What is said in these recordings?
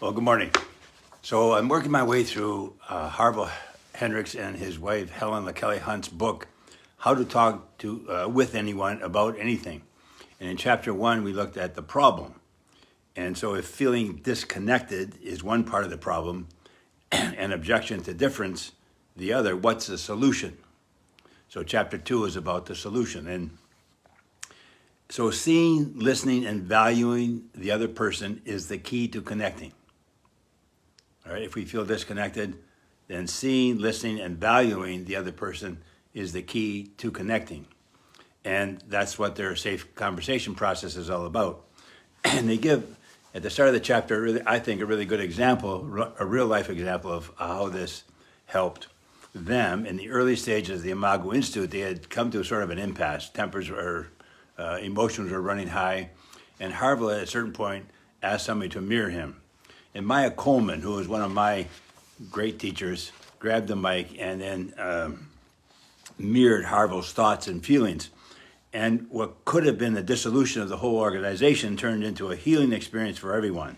Well, good morning. So I'm working my way through Harville, Hendrix and his wife Helen LaKelly Hunt's book, How to Talk to with Anyone About Anything. And in chapter 1, we looked at the problem. And so if feeling disconnected is one part of the problem and objection to difference the other, what's the solution? So chapter 2 is about the solution. And so seeing, listening, and valuing the other person is the key to connecting. All right, if we feel disconnected, then seeing, listening, and valuing the other person is the key to connecting. And that's what their safe conversation process is all about. And they give, at the start of the chapter, really, I think, a really good example, a real life example of how this helped them. In the early stages of the Imago Institute, they had come to sort of an impasse. Tempers or emotions were running high. And Harville, at a certain point, asked somebody to mirror him. And Kollman, who was one of my great teachers, grabbed the mic and then mirrored Harville's thoughts and feelings. And what could have been the dissolution of the whole organization turned into a healing experience for everyone.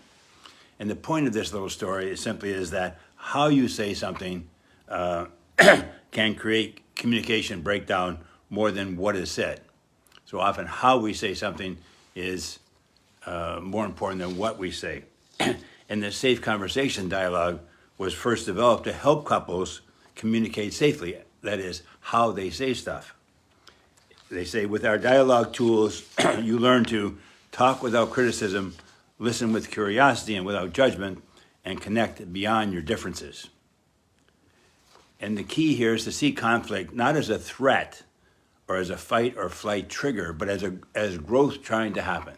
And the point of this little story is simply is that how you say something can create communication breakdown more than what is said. So often how we say something is more important than what we say. And the safe conversation dialogue was first developed to help couples communicate safely. That is, how they say stuff. They say, with our dialogue tools, you learn to talk without criticism, listen with curiosity and without judgment, and connect beyond your differences. And the key here is to see conflict not as a threat or as a fight or flight trigger, but as growth trying to happen.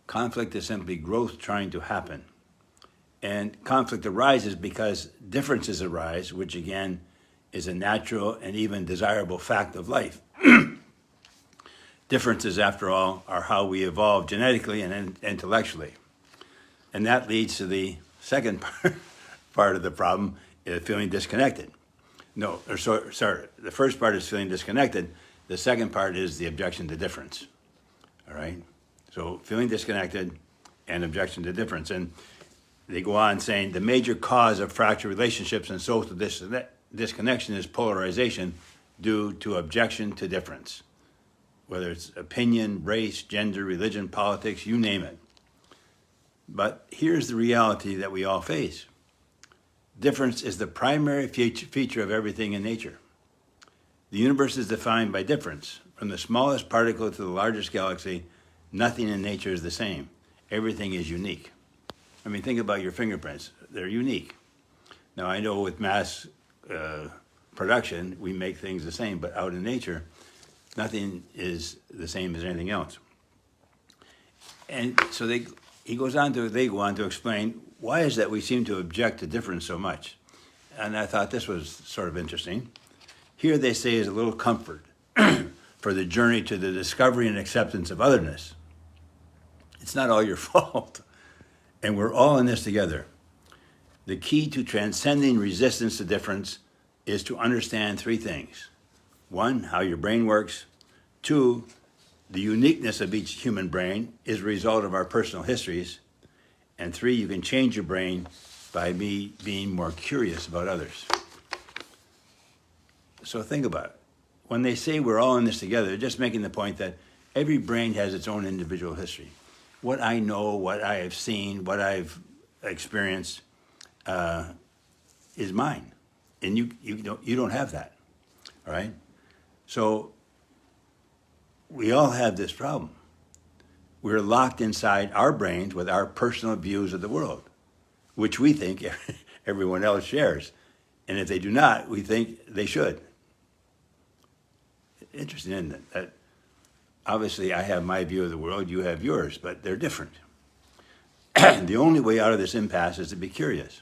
Conflict is simply growth trying to happen. And conflict arises because differences arise, which again is a natural and even desirable fact of life. Differences, after all, are how we evolve genetically and intellectually. And that leads to the second part of the problem, feeling disconnected. The first part is feeling disconnected. The second part is the objection to difference. All right? So feeling disconnected and objection to difference. And they go on saying the major cause of fractured relationships and social disconnection is polarization due to objection to difference, whether it's opinion, race, gender, religion, politics, you name it. But here's the reality that we all face. Difference is the primary feature of everything in nature. The universe is defined by difference. From the smallest particle to the largest galaxy, nothing in nature is the same. Everything is unique. I mean, think about your fingerprints. They're unique. Now, I know with mass production, we make things the same, but out in nature, nothing is the same as anything else. And so they go on to explain, why is that we seem to object to difference so much? And I thought this was sort of interesting. Here they say is a little comfort for the journey to the discovery and acceptance of otherness. It's not all your fault. And we're all in this together. The key to transcending resistance to difference is to understand three things. 1, how your brain works. 2, the uniqueness of each human brain is a result of our personal histories. And 3, you can change your brain by being more curious about others. So think about it. When they say we're all in this together, they're just making the point that every brain has its own individual history. What I know, what I have seen, what I've experienced is mine. And you don't have that, all right? So we all have this problem. We're locked inside our brains with our personal views of the world, which we think everyone else shares. And if they do not, we think they should. Interesting, isn't it? That obviously I have my view of the world, you have yours, but they're different. The only way out of this impasse is to be curious.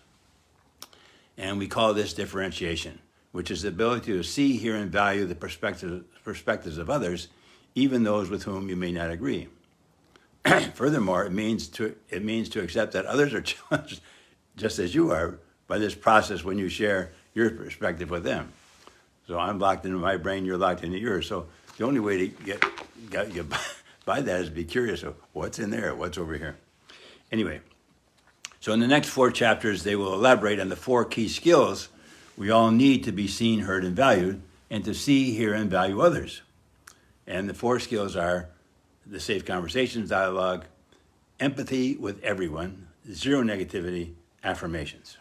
And we call this differentiation, which is the ability to see, hear, and value the perspectives of others, even those with whom you may not agree. Furthermore, it means to accept that others are challenged just as you are by this process when you share your perspective with them. So I'm locked into my brain, you're locked into yours. So the only way to get by that is be curious of what's in there, what's over here. Anyway, So in the next 4 chapters, they will elaborate on the 4 key skills we all need to be seen, heard, and valued, and to see, hear, and value others. And the 4 skills are the safe conversations dialogue, empathy with everyone, zero negativity, affirmations.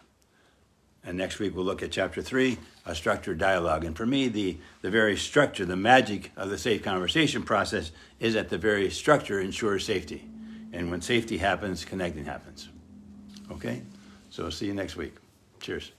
And next week we'll look at chapter 3, a structured dialogue. And for me, the very structure, the magic of the safe conversation process is that the very structure ensures safety. And when safety happens, connecting happens. Okay? So see you next week. Cheers.